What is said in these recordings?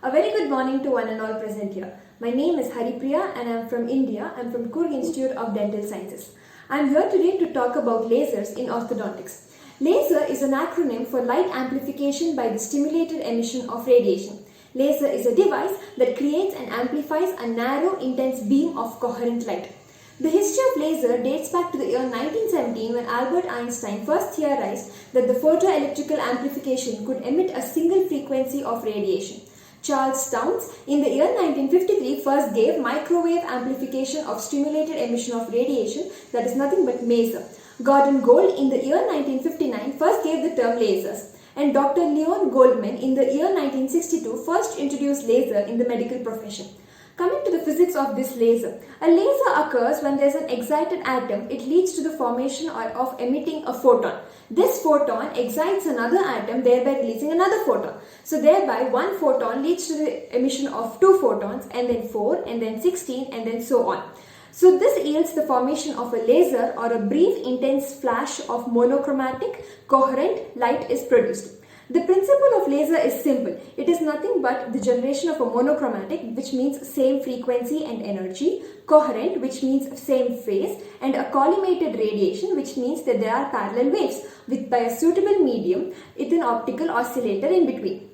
A very good morning to one and all present here. My name is HARIPRIYA and I am from India. I am from COORG Institute of Dental Sciences. I am here today to talk about lasers in orthodontics. Laser is an acronym for light amplification by the stimulated emission of radiation. Laser is a device that creates and amplifies a narrow, intense beam of coherent light. The history of laser dates back to the year 1917 when Albert Einstein first theorized that the photoelectrical amplification could emit a single frequency of radiation. Charles Townes in the year 1953 first gave microwave amplification of stimulated emission of radiation, that is nothing but maser. Gordon Gould in the year 1959 first gave the term lasers. And Dr. Leon Goldman in the year 1962 first introduced laser in the medical profession. Coming to the physics of this laser. A laser occurs when there is an excited atom. It leads to the formation of emitting a photon. This photon excites another atom, thereby releasing another photon. So thereby one photon leads to the emission of 2 photons, and then 4, and then 16, and then so on. So this yields the formation of a laser, or a brief intense flash of monochromatic coherent light is produced. The principle of laser is simple. It is nothing but the generation of a monochromatic, which means same frequency and energy, coherent, which means same phase, and a collimated radiation, which means that there are parallel waves by a suitable medium with an optical oscillator in between.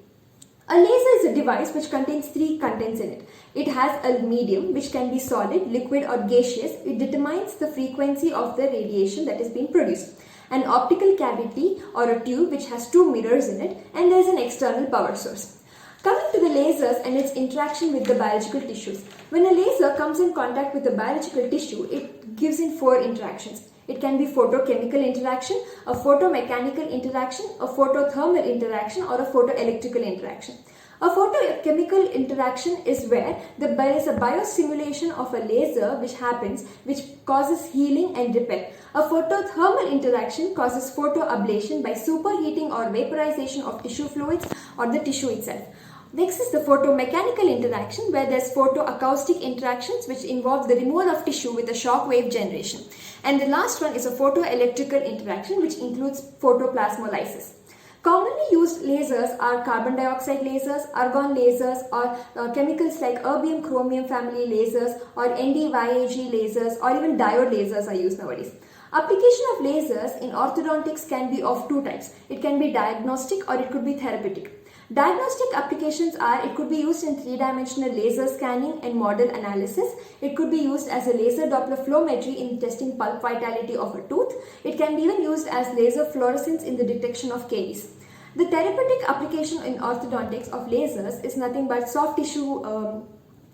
A laser is a device which contains 3 contents in it. It has a medium which can be solid, liquid or gaseous. It determines the frequency of the radiation that is being produced. An optical cavity or a tube which has 2 mirrors in it, and there is an external power source. Coming to the lasers and its interaction with the biological tissues. When a laser comes in contact with the biological tissue, it gives in 4 interactions. It can be photochemical interaction, a photomechanical interaction, a photothermal interaction, or a photoelectrical interaction. A photochemical interaction is where there is a biostimulation of a laser which happens, which causes healing and repair. A photothermal interaction causes photoablation by superheating or vaporization of tissue fluids or the tissue itself. Next is the photomechanical interaction, where there is photoacoustic interactions which involve the removal of tissue with a shock wave generation. And the last one is a photoelectrical interaction which includes photoplasmolysis. Commonly used lasers are carbon dioxide lasers, argon lasers, or chemicals like erbium chromium family lasers, or ND-YAG lasers, or even diode lasers are used nowadays. Application of lasers in orthodontics can be of 2 types. It can be diagnostic or it could be therapeutic. Diagnostic applications are, it could be used in 3-dimensional laser scanning and model analysis. It could be used as a laser Doppler flowmetry in testing pulp vitality of a tooth. It can be even used as laser fluorescence in the detection of caries. The therapeutic application in orthodontics of lasers is nothing but soft tissue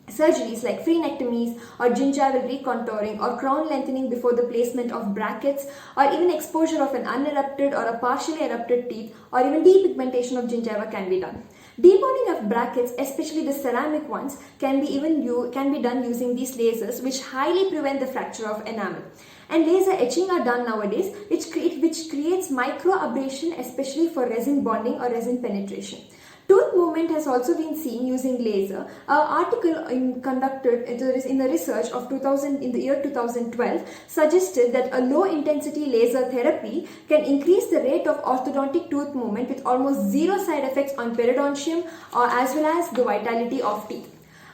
surgeries like freenectomies or gingival recontouring or crown lengthening before the placement of brackets, or even exposure of an unerupted or a partially erupted teeth, or even depigmentation of gingiva can be done. Deboning of brackets, especially the ceramic ones, can be done using these lasers, which highly prevent the fracture of enamel. And laser etching are done nowadays, which creates microabrasion, especially for resin bonding or resin penetration. Tooth movement has also been seen using laser. An article conducted in the research of in the year 2012 suggested that a low intensity laser therapy can increase the rate of orthodontic tooth movement with almost 0 side effects on periodontium or as well as the vitality of teeth.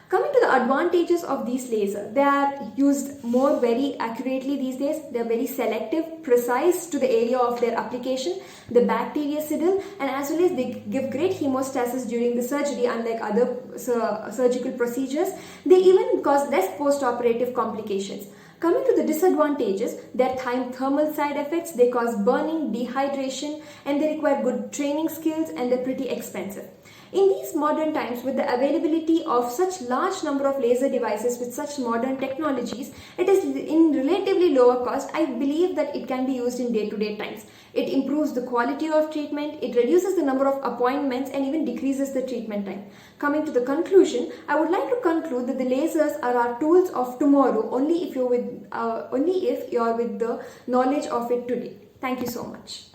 Coming to the advantages of these lasers, they are used very accurately these days. They are very selective, precise to the area of their application, the bactericidal, and as well as they give great hemostasis during the surgery, unlike other surgical procedures. They even cause less post-operative complications. Coming to the disadvantages, there are thermal side effects, they cause burning, dehydration, and they require good training skills, and they're pretty expensive. In these modern times, with the availability of such large number of laser devices with such modern technologies, it is in relatively lower cost. I believe that it can be used in day-to-day times. It improves the quality of treatment, it reduces the number of appointments, and even decreases the treatment time. Coming to the conclusion, I would like to conclude that the lasers are our tools of tomorrow only if you're with the knowledge of it today. Thank you so much.